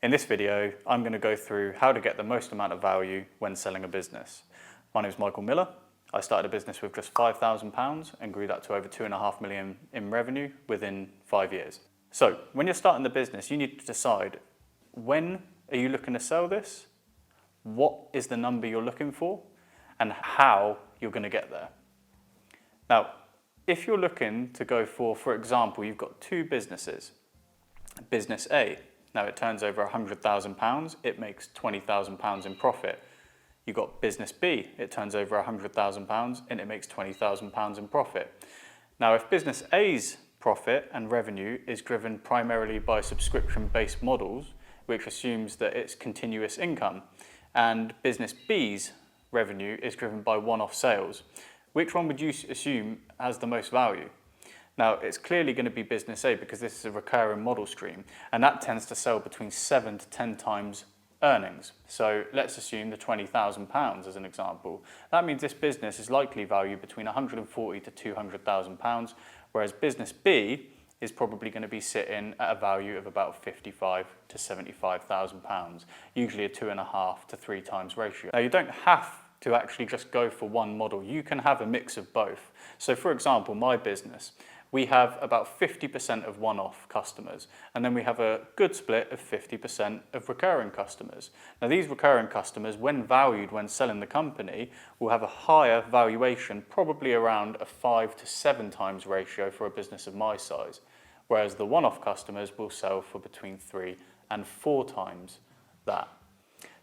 In this video, I'm going to go through how to get the most amount of value when selling a business. My name is Michael Miller. I started a business with just £5,000 and grew that to over £2.5 million in revenue within 5 years. So when you're starting the business, you need to decide, when are you looking to sell this? What is the number you're looking for? And how you're going to get there. Now, if you're looking to go for example, you've got two businesses. Business A, now it turns over £100,000, it makes £20,000 in profit. You've got business B, it turns over £100,000 and it makes £20,000 in profit. Now, if business A's profit and revenue is driven primarily by subscription-based models, which assumes that it's continuous income, and business B's revenue is driven by one-off sales, which one would you assume has the most value? Now, it's clearly going to be business A because this is a recurring model stream, and that tends to sell between 7 to 10 times earnings. So let's assume the £20,000 as an example. That means this business is likely valued between £140,000 to £200,000, whereas business B is probably going to be sitting at a value of about £55,000 to £75,000, usually a 2.5 to 3 times ratio. Now, you don't have to actually just go for one model. You can have a mix of both. So for example, my business, we have about 50% of one-off customers, and then we have a good split of 50% of recurring customers. Now, these recurring customers, when valued when selling the company, will have a higher valuation, probably around a 5 to 7 times ratio for a business of my size, whereas the one-off customers will sell for between 3 and 4 times that.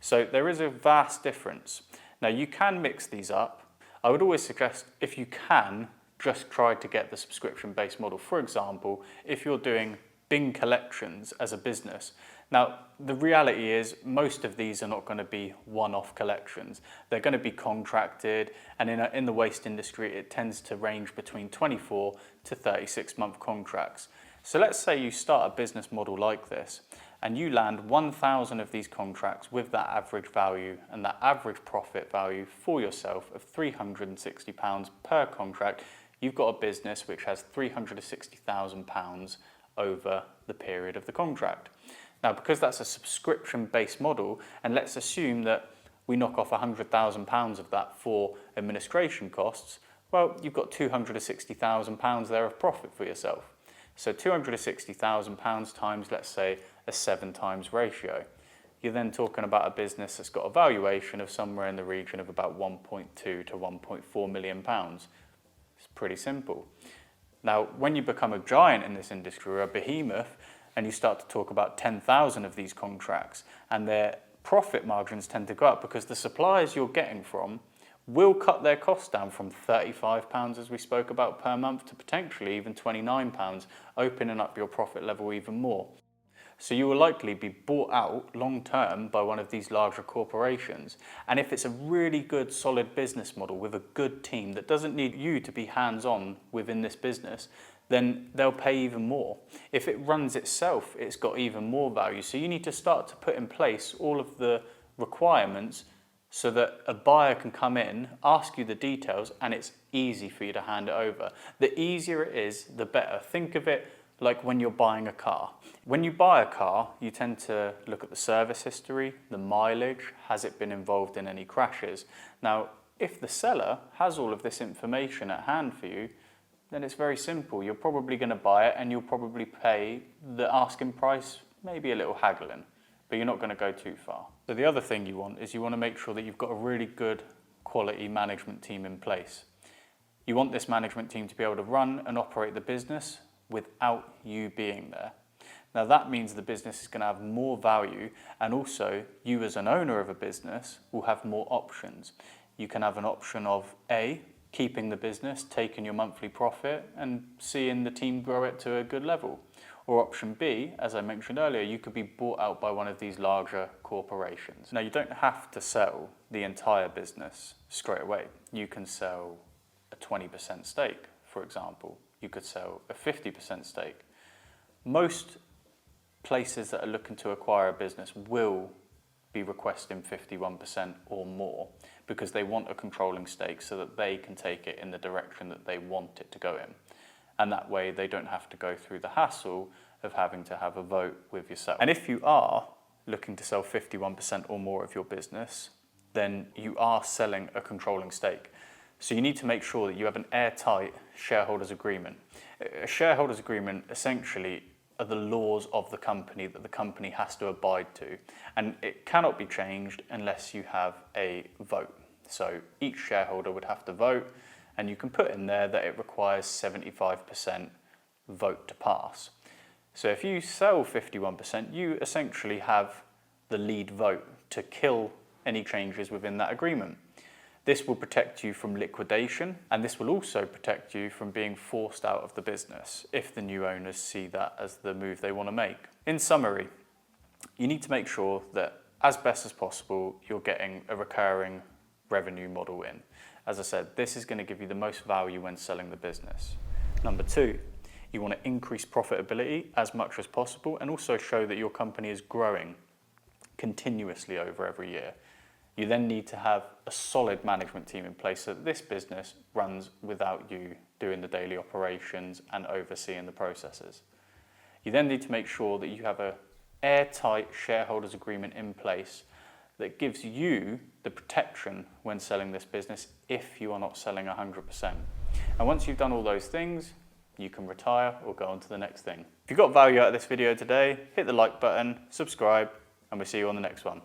So there is a vast difference. Now, you can mix these up. I would always suggest, if you can, just try to get the subscription-based model. For example, if you're doing bin collections as a business. Now, the reality is most of these are not going to be one-off collections. They're going to be contracted, and in the waste industry, it tends to range between 24 to 36-month contracts. So let's say you start a business model like this, and you land 1,000 of these contracts with that average value and that average profit value for yourself of £360 per contract. You've got a business which has £360,000 over the period of the contract. Now, because that's a subscription-based model, and let's assume that we knock off £100,000 of that for administration costs, well, you've got £260,000 there of profit for yourself. So £260,000 times, let's say, a 7 times ratio. You're then talking about a business that's got a valuation of somewhere in the region of about £1.2 to £1.4 million. It's pretty simple. Now, when you become a giant in this industry, or a behemoth, and you start to talk about 10,000 of these contracts, and their profit margins tend to go up because the suppliers you're getting from will cut their costs down from £35, as we spoke about, per month, to potentially even £29, opening up your profit level even more. So you will likely be bought out long term by one of these larger corporations. And if it's a really good, solid business model with a good team that doesn't need you to be hands-on within this business, then they'll pay even more. If it runs itself, it's got even more value. So you need to start to put in place all of the requirements so that a buyer can come in, ask you the details, and it's easy for you to hand it over. The easier it is, the better. Think of it like when you're buying a car. When you buy a car, you tend to look at the service history, the mileage, has it been involved in any crashes? Now, if the seller has all of this information at hand for you, then it's very simple. You're probably going to buy it, and you'll probably pay the asking price, maybe a little haggling, but you're not going to go too far. So the other thing you want is you want to make sure that you've got a really good quality management team in place. You want this management team to be able to run and operate the business without you being there. Now, that means the business is going to have more value, and also you as an owner of a business will have more options. You can have an option of A, keeping the business, taking your monthly profit and seeing the team grow it to a good level. Or option B, as I mentioned earlier, you could be bought out by one of these larger corporations. Now, you don't have to sell the entire business straight away. You can sell a 20% stake, for example. You could sell a 50% stake. Most places that are looking to acquire a business will be requesting 51% or more because they want a controlling stake so that they can take it in the direction that they want it to go in. And that way they don't have to go through the hassle of having to have a vote with yourself. And if you are looking to sell 51% or more of your business, then you are selling a controlling stake. So you need to make sure that you have an airtight shareholders agreement. A shareholders agreement essentially are the laws of the company that the company has to abide to, and it cannot be changed unless you have a vote. So each shareholder would have to vote, and you can put in there that it requires 75% vote to pass. So if you sell 51%, you essentially have the lead vote to kill any changes within that agreement. This will protect you from liquidation, and this will also protect you from being forced out of the business if the new owners see that as the move they want to make. In summary, you need to make sure that as best as possible, you're getting a recurring revenue model in. As I said, this is going to give you the most value when selling the business. Number two, you want to increase profitability as much as possible and also show that your company is growing continuously over every year. You then need to have a solid management team in place so that this business runs without you doing the daily operations and overseeing the processes. You then need to make sure that you have an airtight shareholders agreement in place that gives you the protection when selling this business if you are not selling 100%. And once you've done all those things, you can retire or go on to the next thing. If you got value out of this video today, hit the like button, subscribe, and we'll see you on the next one.